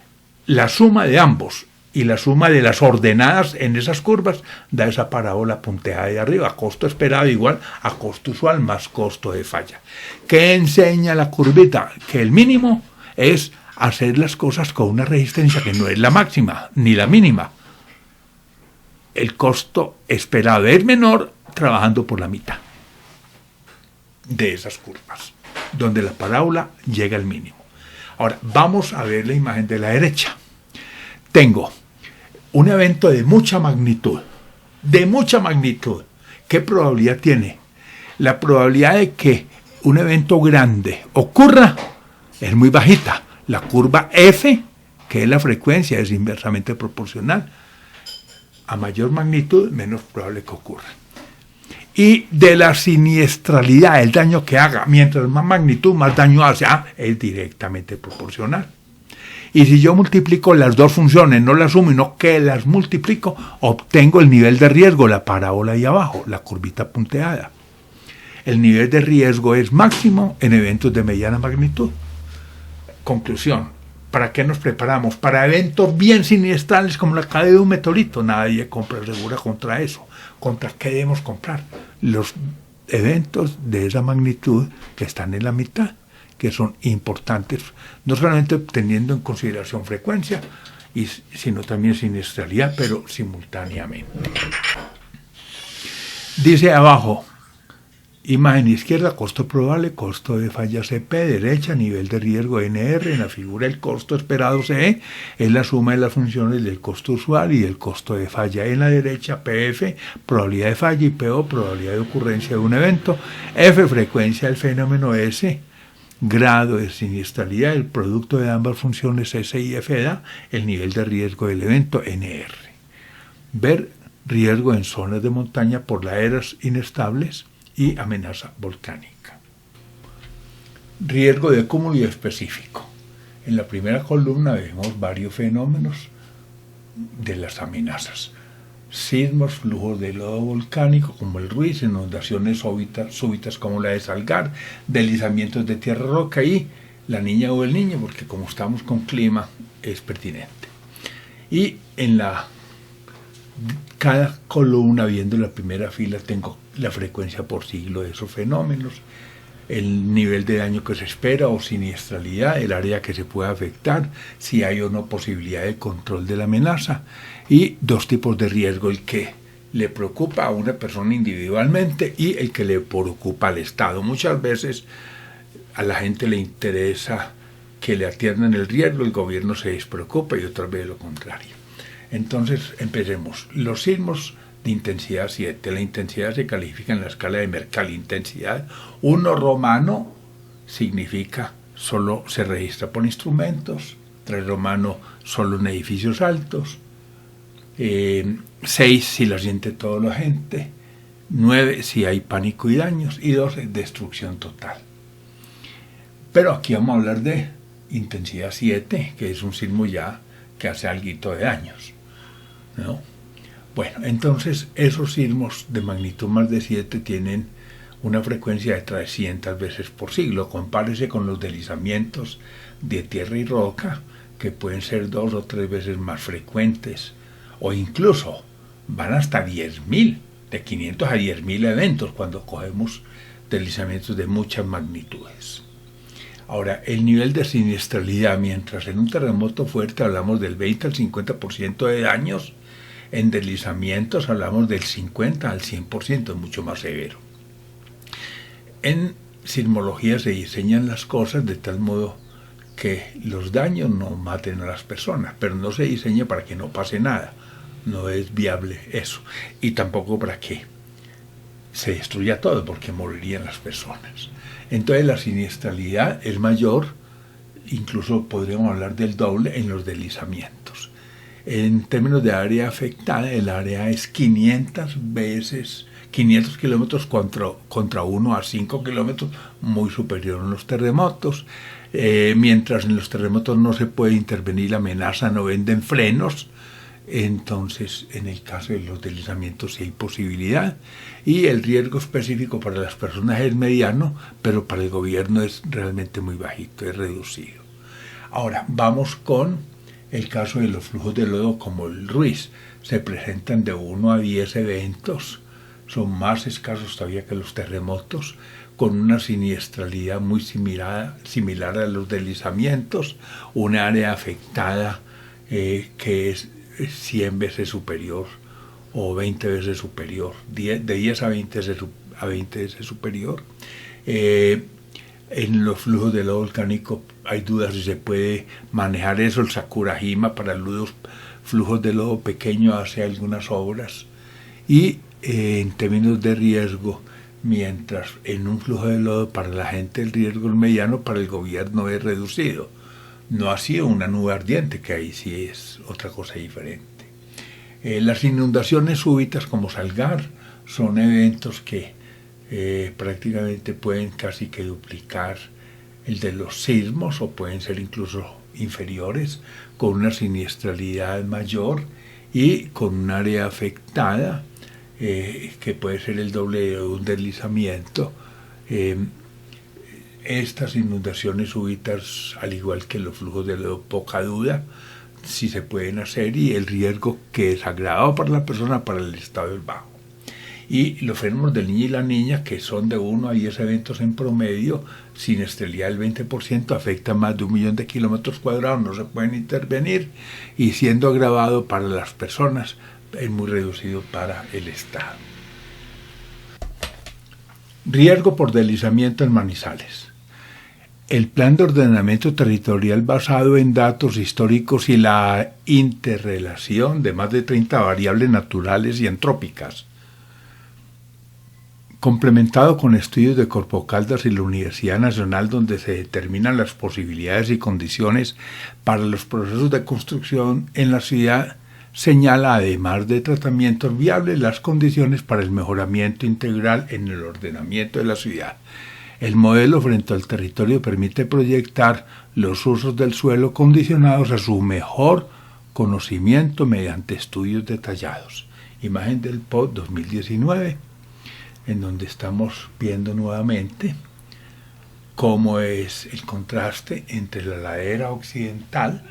la suma de ambos. Y la suma de las ordenadas en esas curvas da esa parábola punteada de arriba. Costo esperado igual a costo usual más costo de falla. ¿Qué enseña la curvita? Que el mínimo es hacer las cosas con una resistencia que no es la máxima ni la mínima. El costo esperado es menor trabajando por la mitad de esas curvas, donde la parábola llega al mínimo. Ahora, vamos a ver la imagen de la derecha. Tengo un evento de mucha magnitud. ¿Qué probabilidad tiene? La probabilidad de que un evento grande ocurra es muy bajita. La curva F, que es la frecuencia, es inversamente proporcional. A mayor magnitud, menos probable que ocurra. Y de la siniestralidad, el daño que haga, mientras más magnitud, más daño hace, es directamente proporcional. Y si yo multiplico las dos funciones, no las sumo, sino que las multiplico, obtengo el nivel de riesgo, la parábola ahí abajo, la curvita punteada. El nivel de riesgo es máximo en eventos de mediana magnitud. Conclusión, ¿para qué nos preparamos? Para eventos bien siniestrales como la caída de un meteorito. Nadie compra segura contra eso. ¿Contra qué debemos comprar? Los eventos de esa magnitud que están en la mitad, que son importantes, no solamente teniendo en consideración frecuencia, sino también siniestralidad, pero simultáneamente. Dice abajo, imagen izquierda, costo probable, costo de falla CP, derecha, nivel de riesgo NR, en la figura el costo esperado CE, es la suma de las funciones del costo usual y del costo de falla. En la derecha, PF, probabilidad de falla, y PO, probabilidad de ocurrencia de un evento, F, frecuencia del fenómeno, S, grado de siniestralidad, el producto de ambas funciones S y F da el nivel de riesgo del evento NR. Ver riesgo en zonas de montaña por laderas inestables y amenaza volcánica. Riesgo de cúmulo y específico. En la primera columna vemos varios fenómenos de las amenazas. Sismos, flujos de lodo volcánico como el Ruiz, inundaciones súbitas como la de Salgar, deslizamientos de tierra roca y la niña o el niño, porque como estamos con clima es pertinente. Y en cada columna, viendo la primera fila, tengo la frecuencia por siglo de esos fenómenos, el nivel de daño que se espera o siniestralidad, el área que se puede afectar, si hay o no posibilidad de control de la amenaza, y dos tipos de riesgo, el que le preocupa a una persona individualmente y el que le preocupa al Estado. Muchas veces a la gente le interesa que le atiendan el riesgo, el gobierno se despreocupa, y otras veces lo contrario. Entonces empecemos. Los sismos de intensidad 7. La intensidad se califica en la escala de Mercalli. Intensidad 1 romano significa solo se registra por instrumentos. 3 romano solo en edificios altos. 6 si la siente toda la gente. 9 si hay pánico y daños. Y 12 destrucción total. Pero aquí vamos a hablar de intensidad 7, que es un sismo ya que hace algo de daños, ¿no? Bueno, entonces esos sismos de magnitud más de 7 tienen una frecuencia de 300 veces por siglo. Compárese con los deslizamientos de tierra y roca, que pueden ser 2 o 3 veces más frecuentes, o incluso van hasta 10.000, de 500 a 10.000 eventos cuando cogemos deslizamientos de muchas magnitudes. Ahora, el nivel de siniestralidad, mientras en un terremoto fuerte hablamos del 20 al 50% de daños, En deslizamientos hablamos del 50 al 100%, es mucho más severo. En sismología se diseñan las cosas de tal modo que los daños no maten a las personas, pero no se diseña para que no pase nada. No es viable eso. Y tampoco para que se destruya todo, porque morirían las personas. Entonces la siniestralidad es mayor, incluso podríamos hablar del doble en los deslizamientos. En términos de área afectada, el área es 500 kilómetros contra 1 a 5 kilómetros, muy superior en los terremotos. Mientras en los terremotos no se puede intervenir la amenaza, no venden frenos, entonces en el caso de los deslizamientos sí hay posibilidad, y el riesgo específico para las personas es mediano, pero para el gobierno es realmente muy bajito, es reducido. Ahora vamos con el caso de los flujos de lodo como el Ruiz. Se presentan de 1 a 10 eventos, son más escasos todavía que los terremotos, con una siniestralidad muy similar a los deslizamientos, un área afectada que es 100 veces superior o 20 veces superior, de 10 a 20 veces superior. En los flujos de lodo volcánico hay dudas si se puede manejar eso. El Sakurajima para los flujos de lodo pequeño hace algunas obras. Y en términos de riesgo, mientras en un flujo de lodo para la gente el riesgo es mediano, para el gobierno es reducido. No ha sido una nube ardiente, que ahí sí es otra cosa diferente. Las inundaciones súbitas como Salgar son eventos que prácticamente pueden casi que duplicar el de los sismos, o pueden ser incluso inferiores, con una siniestralidad mayor y con un área afectada que puede ser el doble de un deslizamiento. Estas inundaciones súbitas, al igual que los flujos de lodo, poca duda, sí se pueden hacer, y el riesgo que es agravado para la persona, para el estado es bajo. Y los fenómenos del niño y la niña, que son de 1 a 10 eventos en promedio, siniestralidad del 20%, afecta más de 1 millón de kilómetros cuadrados, no se pueden intervenir, y siendo agravado para las personas, es muy reducido para el Estado. Riesgo por deslizamiento en Manizales. El plan de ordenamiento territorial basado en datos históricos y la interrelación de más de 30 variables naturales y antrópicas, complementado con estudios de Corpo Caldas y la Universidad Nacional, donde se determinan las posibilidades y condiciones para los procesos de construcción en la ciudad, señala, además de tratamientos viables, las condiciones para el mejoramiento integral en el ordenamiento de la ciudad. El modelo frente al territorio permite proyectar los usos del suelo condicionados a su mejor conocimiento mediante estudios detallados. Imagen del POD 2019, en donde estamos viendo nuevamente cómo es el contraste entre la ladera occidental,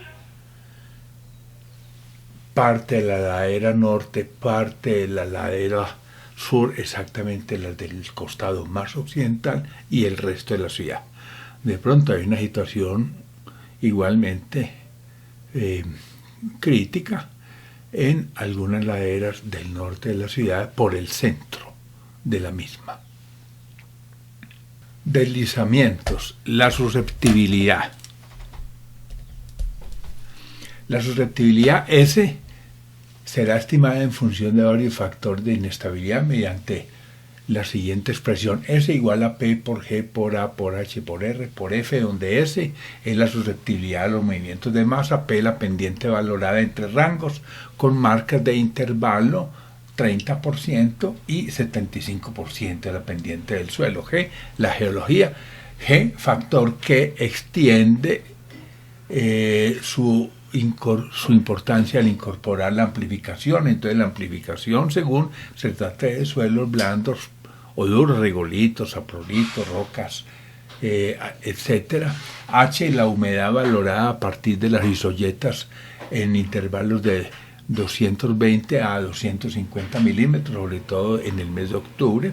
parte de la ladera norte, parte de la ladera sur, exactamente la del costado más occidental, y el resto de la ciudad. De pronto hay una situación igualmente crítica en algunas laderas del norte de la ciudad por el centro de la misma. Deslizamientos, la susceptibilidad. La susceptibilidad S será estimada en función de varios factores de inestabilidad mediante la siguiente expresión: S igual a P por G por A por H por R por F, donde S es la susceptibilidad a los movimientos de masa, P la pendiente valorada entre rangos con marcas de intervalo 30% y 75% de la pendiente del suelo, G la geología, G factor que extiende su importancia al incorporar la amplificación. Entonces la amplificación, según se trata de suelos blandos o duros, regolitos, saprolitos, rocas, etc. H, la humedad valorada a partir de las isoyetas en intervalos de 220 a 250 milímetros, sobre todo en el mes de octubre.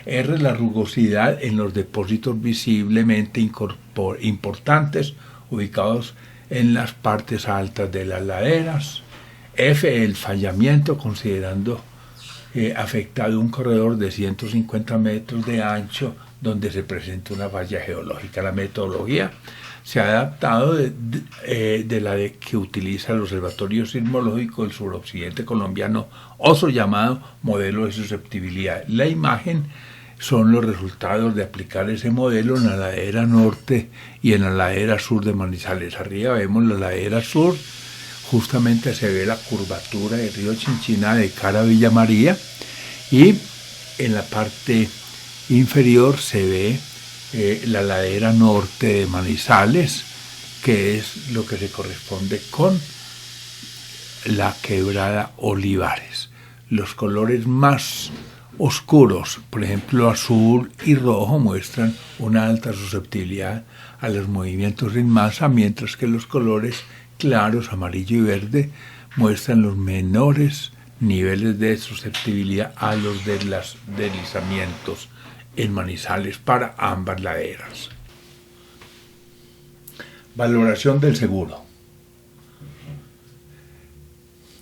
R, la rugosidad en los depósitos visiblemente importantes ubicados en las partes altas de las laderas. F, el fallamiento, considerando afectado un corredor de 150 metros de ancho donde se presenta una falla geológica. La metodología se ha adaptado de la que utiliza el Observatorio Sismológico del Suroccidente Colombiano, otro llamado modelo de susceptibilidad. La imagen son los resultados de aplicar ese modelo en la ladera norte y en la ladera sur de Manizales. Arriba vemos la ladera sur, justamente se ve la curvatura del río Chinchina de cara a Villa María, y en la parte inferior se ve la ladera norte de Manizales, que es lo que se corresponde con la quebrada Olivares. Los colores más oscuros, por ejemplo azul y rojo, muestran una alta susceptibilidad a los movimientos en masa, mientras que los colores claros, amarillo y verde, muestran los menores niveles de susceptibilidad a los deslizamientos en Manizales para ambas laderas. Valoración del seguro.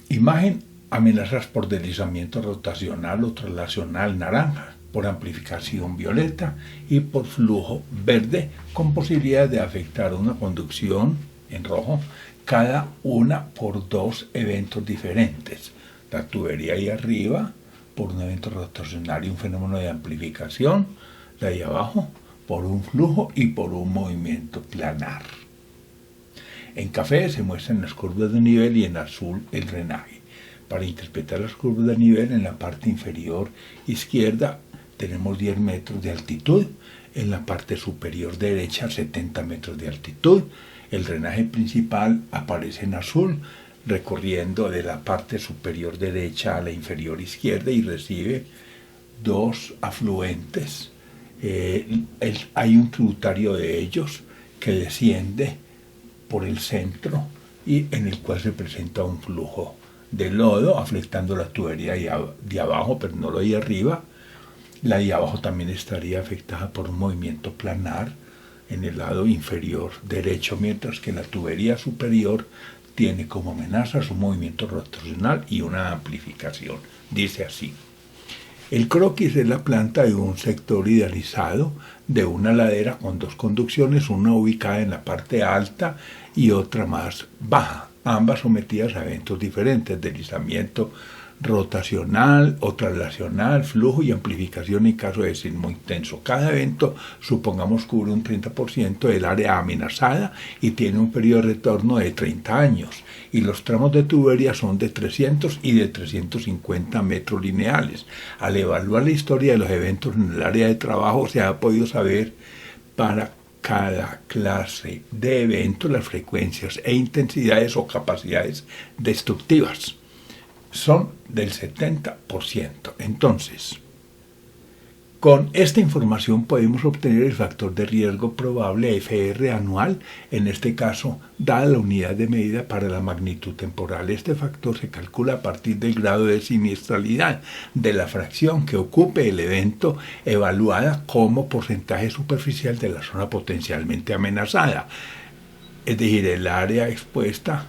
Imagen: amenazas por deslizamiento rotacional o traslacional naranja, por amplificación violeta y por flujo verde, con posibilidad de afectar una conducción en rojo, cada una por dos eventos diferentes. La tubería ahí arriba por un evento rotacional y un fenómeno de amplificación, la de abajo por un flujo y por un movimiento planar. En café se muestran las curvas de nivel y en azul el drenaje. Para interpretar las curvas de nivel, en la parte inferior izquierda tenemos 10 metros de altitud, en la parte superior derecha 70 metros de altitud. El drenaje principal aparece en azul, recorriendo de la parte superior derecha a la inferior izquierda, y recibe dos afluentes. Hay un tributario de ellos que desciende por el centro y en el cual se presenta un flujo de lodo afectando la tubería de abajo, pero no la de arriba. La de abajo también estaría afectada por un movimiento planar en el lado inferior derecho, mientras que la tubería superior tiene como amenaza un movimiento rotacional y una amplificación. Dice así: el croquis es la planta de un sector idealizado de una ladera con dos conducciones, una ubicada en la parte alta y otra más baja, ambas sometidas a eventos diferentes: deslizamiento rotacional o traslacional, flujo y amplificación en caso de sismo intenso. Cada evento, supongamos, cubre un 30% del área amenazada y tiene un periodo de retorno de 30 años. Y los tramos de tubería son de 300 y de 350 metros lineales. Al evaluar la historia de los eventos en el área de trabajo, se ha podido saber para cada clase de evento las frecuencias e intensidades o capacidades destructivas. Son del 70%. Entonces, con esta información podemos obtener el factor de riesgo probable FR anual, en este caso, dada la unidad de medida para la magnitud temporal. Este factor se calcula a partir del grado de siniestralidad de la fracción que ocupe el evento, evaluada como porcentaje superficial de la zona potencialmente amenazada. Es decir, el área expuesta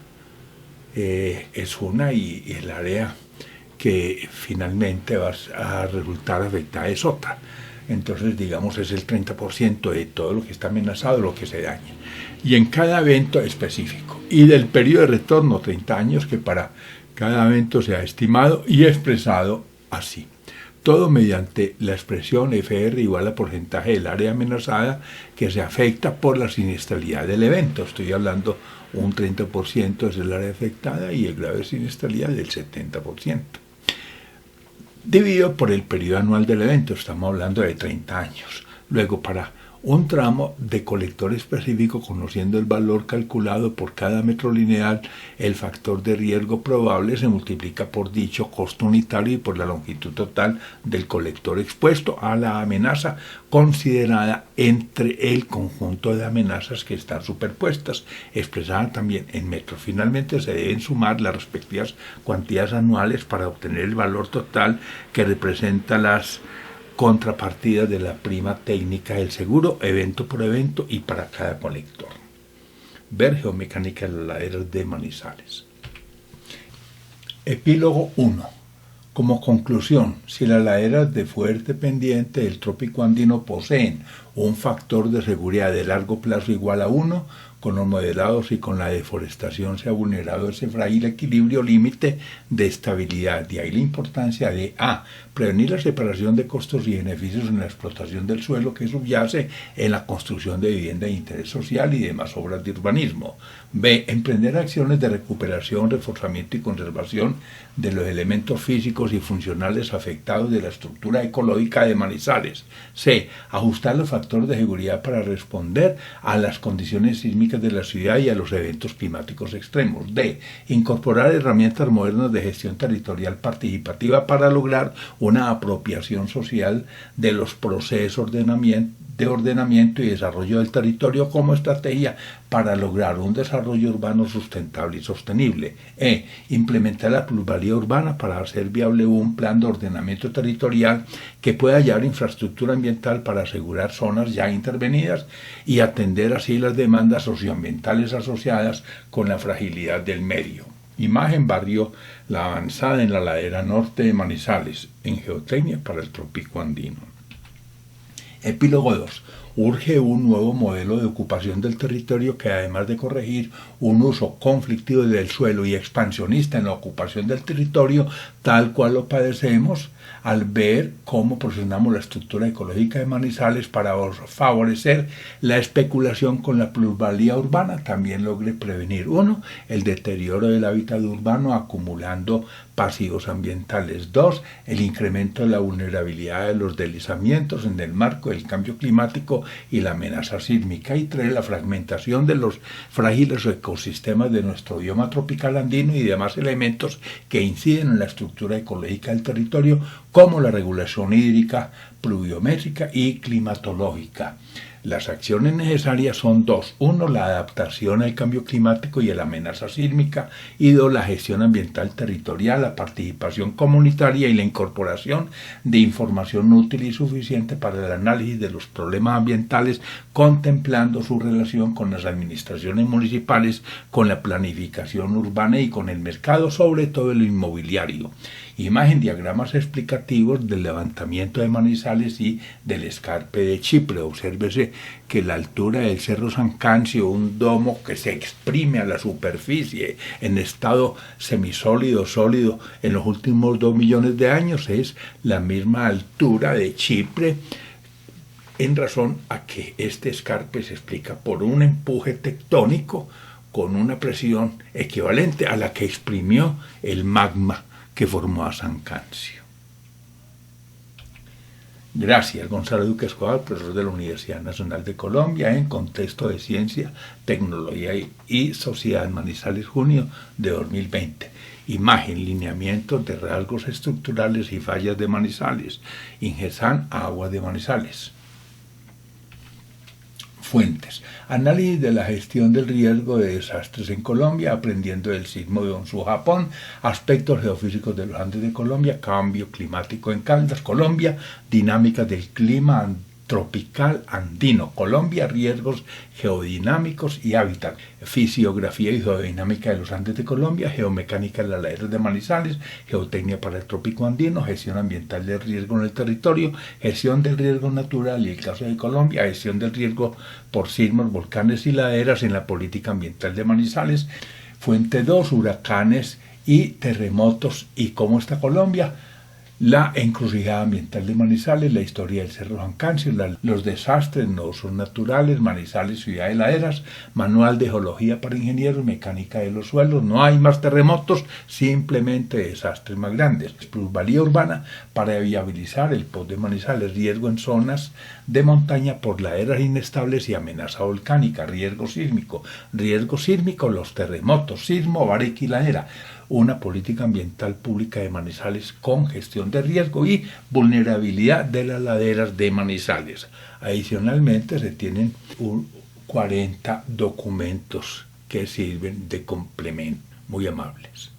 es una y el área que finalmente va a resultar afectada es otra. Entonces, digamos, es el 30% de todo lo que está amenazado, lo que se daña. Y en cada evento específico. Y del periodo de retorno, 30 años, que para cada evento se ha estimado y expresado así. Todo mediante la expresión FR igual a porcentaje del área amenazada que se afecta por la siniestralidad del evento. Estoy hablando un 30% es el área afectada y el grado de siniestralidad del 70%. Dividido por el periodo anual del evento, estamos hablando de 30 años. Luego, para un tramo de colector específico, conociendo el valor calculado por cada metro lineal, el factor de riesgo probable se multiplica por dicho costo unitario y por la longitud total del colector expuesto a la amenaza considerada entre el conjunto de amenazas que están superpuestas, expresada también en metros. Finalmente, se deben sumar las respectivas cuantías anuales para obtener el valor total que representa las contrapartidas de la prima técnica del seguro, evento por evento y para cada colector. Ver geomecánica de las laderas de Manizales. Epílogo 1. Como conclusión, si las laderas de fuerte pendiente del trópico andino poseen un factor de seguridad de largo plazo igual a 1, con los modelados y con la deforestación se ha vulnerado ese frágil equilibrio límite de estabilidad. De ahí la importancia de A. Prevenir la separación de costos y beneficios en la explotación del suelo que subyace en la construcción de vivienda de interés social y demás obras de urbanismo. B. Emprender acciones de recuperación, reforzamiento y conservación de los elementos físicos y funcionales afectados de la estructura ecológica de Manizales. C. Ajustar los factores de seguridad para responder a las condiciones sísmicas de la ciudad y a los eventos climáticos extremos. D. Incorporar herramientas modernas de gestión territorial participativa para lograr una apropiación social de los procesos de ordenamiento y desarrollo del territorio como estrategia para lograr un desarrollo urbano sustentable y sostenible. E. Implementar la plusvalía urbana para hacer viable un plan de ordenamiento territorial que pueda hallar infraestructura ambiental para asegurar zonas ya intervenidas y atender así las demandas socioambientales asociadas con la fragilidad del medio. Imagen barrio La Avanzada en la ladera norte de Manizales, en geotecnia para el trópico andino. Epílogo 2. Urge un nuevo modelo de ocupación del territorio que, además de corregir un uso conflictivo del suelo y expansionista en la ocupación del territorio, tal cual lo padecemos al ver cómo posicionamos la estructura ecológica de Manizales para favorecer la especulación con la plusvalía urbana, también logre prevenir, 1. El deterioro del hábitat urbano acumulando pasivos ambientales. 2. El incremento de la vulnerabilidad de los deslizamientos en el marco del cambio climático y la amenaza sísmica. Y 3. La fragmentación de los frágiles ecosistemas de nuestro bioma tropical andino y demás elementos que inciden en la estructura ecológica del territorio, como la regulación hídrica, pluviométrica y climatológica. Las acciones necesarias son 2. 1. La adaptación al cambio climático y a la amenaza sísmica. Y 2. La gestión ambiental territorial, la participación comunitaria y la incorporación de información útil y suficiente para el análisis de los problemas ambientales, contemplando su relación con las administraciones municipales, con la planificación urbana y con el mercado, sobre todo el inmobiliario. Imagen, diagramas explicativos del levantamiento de Manizales y del escarpe de Chipre. Obsérvese que la altura del Cerro San Cancio, un domo que se exprime a la superficie en estado semisólido, sólido, en los últimos 2 millones de años, es la misma altura de Chipre, en razón a que este escarpe se explica por un empuje tectónico con una presión equivalente a la que exprimió el magma que formó a San Cancio. Gracias, Gonzalo Duque Escobar, profesor de la Universidad Nacional de Colombia, en Contexto de Ciencia, Tecnología y Sociedad, Manizales, junio de 2020. Imagen, lineamientos de rasgos estructurales y fallas de Manizales. Ingesan, Agua de Manizales. Fuentes. Análisis de la gestión del riesgo de desastres en Colombia, aprendiendo del sismo de Honshu, Japón, aspectos geofísicos de los Andes de Colombia, cambio climático en Caldas, Colombia, dinámicas del clima tropical andino, Colombia, riesgos geodinámicos y hábitat, fisiografía y geodinámica de los Andes de Colombia, geomecánica de las laderas de Manizales, geotecnia para el trópico andino, gestión ambiental del riesgo en el territorio, gestión del riesgo natural y el caso de Colombia, gestión del riesgo por sismos, volcanes y laderas en la política ambiental de Manizales. Fuente 2, huracanes y terremotos y cómo está Colombia. La encrucijada ambiental de Manizales, la historia del Cerro San Cancio, los desastres no son naturales, Manizales, ciudad de laderas, manual de geología para ingenieros, mecánica de los suelos, no hay más terremotos, simplemente desastres más grandes. Plusvalía urbana para viabilizar el POT de Manizales, riesgo en zonas de montaña por laderas inestables y amenaza volcánica, riesgo sísmico, los terremotos, sismo, bareque y ladera. Una política ambiental pública de Manizales con gestión de riesgo y vulnerabilidad de las laderas de Manizales. Adicionalmente, se tienen 40 documentos que sirven de complemento. Muy amables.